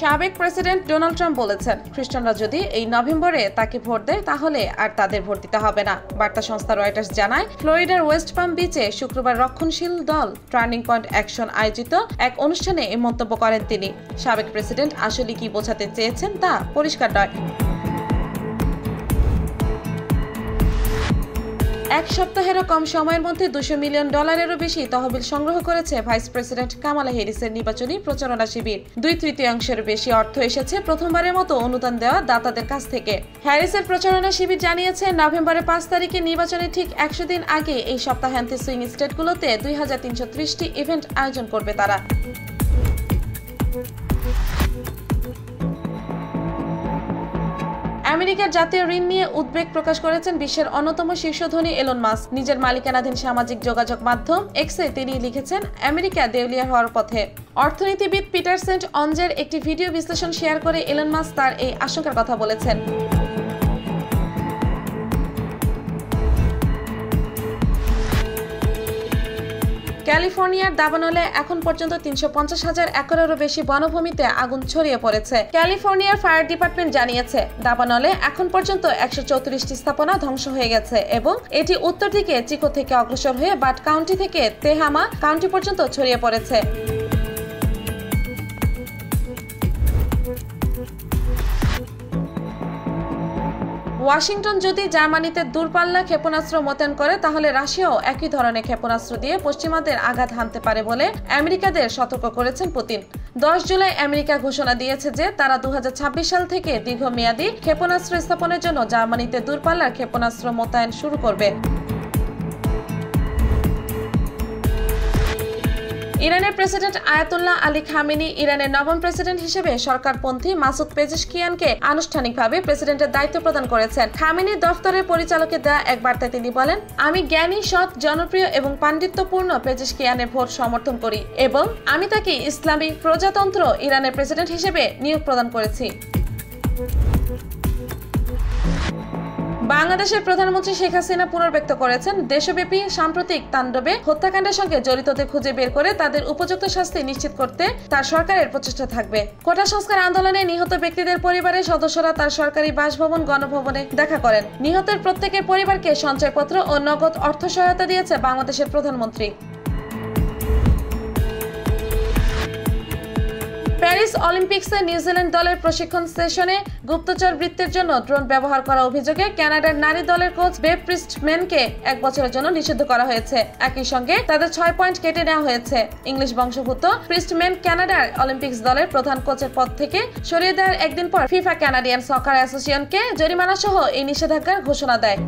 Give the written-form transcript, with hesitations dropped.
সাবেক president Donald Trump বলেছেন, খ্রিস্টানরা যদি এই নভেম্বরে তাকে ভোট দেয় তাহলে আর তাদের ভোট দিতে হবে না। বার্তা সংস্থা রয়টার্স জানায়, ফ্লোরিডার ওয়েস্ট পাম বিচে শুক্রবার রক্ষণশীল দল টার্নিং পয়েন্ট অ্যাকশন আয়োজিত এক অনুষ্ঠানে এই মন্তব্য করেন তিনি। সাবেক প্রেসিডেন্ট আসলে কি বোঝাতে চেয়েছেন তা পরিষ্কার নয়। এক সপ্তাহেরও কম সময়ের মধ্যে $200 মিলিয়ন বেশি তহবিল সংগ্রহ করেছে ভাইস প্রেসিডেন্ট কামালা হ্যারিসের নির্বাচনী প্রচারণা শিবির। 2/3 বেশি অর্থ এসেছে প্রথমবারের মতো অনুদান দেওয়া দাতাদের কাছ থেকে। হ্যারিসের প্রচারণা শিবির জানিয়েছে, নভেম্বরের 5 তারিখে নির্বাচনের ঠিক 100 দিন আগে এই সপ্তাহান্তে সুইং স্টেটগুলোতে 2330টি ইভেন্ট আয়োজন করবে তারা। আমেরিকার জাতীয় ঋণ নিয়ে উদ্বেগ প্রকাশ করেছেন বিশ্বের অন্যতম শীর্ষ ধনী এলন মাস্ক। নিজের মালিকানাধীন সামাজিক যোগাযোগ মাধ্যম এক্সে তিনি লিখেছেন, আমেরিকা দেউলিয়া হওয়ার পথে। অর্থনীতিবিদ পিটার সেন্ট অঞ্জের একটি ভিডিও বিশ্লেষণ শেয়ার করে এলন মাস্ক তার এই আশঙ্কার কথা বলেছেন। ক্যালিফোর্নিয়ার দাবানলে এখন পর্যন্ত 350,000 একরেরও বেশি বনভূমিতে আগুন ছড়িয়ে পড়েছে। ক্যালিফোর্নিয়ার ফায়ার ডিপার্টমেন্ট জানিয়েছে, দাবানলে এখন পর্যন্ত 134টি স্থাপনা ধ্বংস হয়ে গেছে এবং এটি উত্তর দিকে চিকো থেকে অগ্রসর হয়ে বাট কাউন্টি থেকে তেহামা কাউন্টি পর্যন্ত ছড়িয়ে পড়েছে। ওয়াশিংটন যদি জার্মানিতে দূরপাল্লা ক্ষেপণাস্ত্র মোতায়েন করে তাহলে রাশিয়াও একই ধরনের ক্ষেপণাস্ত্র দিয়ে পশ্চিমাদের আঘাত হানতে পারে বলে আমেরিকাদের সতর্ক করেছেন পুতিন। 10 জুলাই আমেরিকা ঘোষণা দিয়েছে যে তারা 2026 সাল থেকে দীর্ঘমেয়াদী ক্ষেপণাস্ত্র স্থাপনের জন্য জার্মানিতে দূরপাল্লার ক্ষেপণাস্ত্র মোতায়েন শুরু করবে। ইরানের প্রেসিডেন্ট আয়াতুল্লাহ আলী খামেনি ইরানের নবম প্রেসিডেন্ট হিসেবে সরকারপন্থী মাসুদ পেজেশকিয়ানকে আনুষ্ঠানিকভাবে প্রেসিডেন্টের দায়িত্ব প্রদান করেছেন। খামেনির দফতরের পরিচালকের দেওয়া এক বার্তায় তিনি বলেন, আমি জ্ঞানী, সৎ, জনপ্রিয় এবং পাণ্ডিত্যপূর্ণ পেজেশকিয়ানের ভোট সমর্থন করি এবং আমি তাকে ইসলামী প্রজাতন্ত্র ইরানের প্রেসিডেন্ট হিসেবে নিয়োগ প্রদান করেছি। বাংলাদেশের প্রধানমন্ত্রী শেখ হাসিনা পুনর্ব্যক্ত করেছেন, দেশব্যাপী সাম্প্রতিক তাণ্ডবে হত্যাকাণ্ডের সঙ্গে জড়িতদের খুঁজে বের করে তাদের উপযুক্ত শাস্তি নিশ্চিত করতে তার সরকারের প্রচেষ্টা থাকবে। কোটা সংস্কার আন্দোলনে নিহত ব্যক্তিদের পরিবারের সদস্যরা তার সরকারি বাসভবন গণভবনে দেখা করেন। নিহতের প্রত্যেকের পরিবারকে সঞ্চয়পত্র ও নগদ অর্থ সহায়তা দিয়েছে বাংলাদেশের প্রধানমন্ত্রী। প্যারিস অলিম্পিক্সে নিউজিল্যান্ড দলের প্রশিক্ষণ সেশনে গুপ্তচর বৃত্তির জন্য ড্রোন ব্যবহার করা অভিযোগে কানাডার নারী দলের কোচ বেভ প্রিস্টম্যানকে 1 বছরের জন্য নিষিদ্ধ করা হয়েছে। একই সঙ্গে তাদের 6 পয়েন্ট কেটে নেওয়া হয়েছে। ইংলিশ বংশোদ্ভূত প্রিস্টম্যান কানাডার অলিম্পিক্স দলের প্রধান কোচের পদ থেকে সরিয়ে দেওয়ার একদিন পর ফিফা কানাডিয়ান সকার অ্যাসোসিয়েশনকে জরিমানা সহ এই নিষেধাজ্ঞার ঘোষণা দেয়।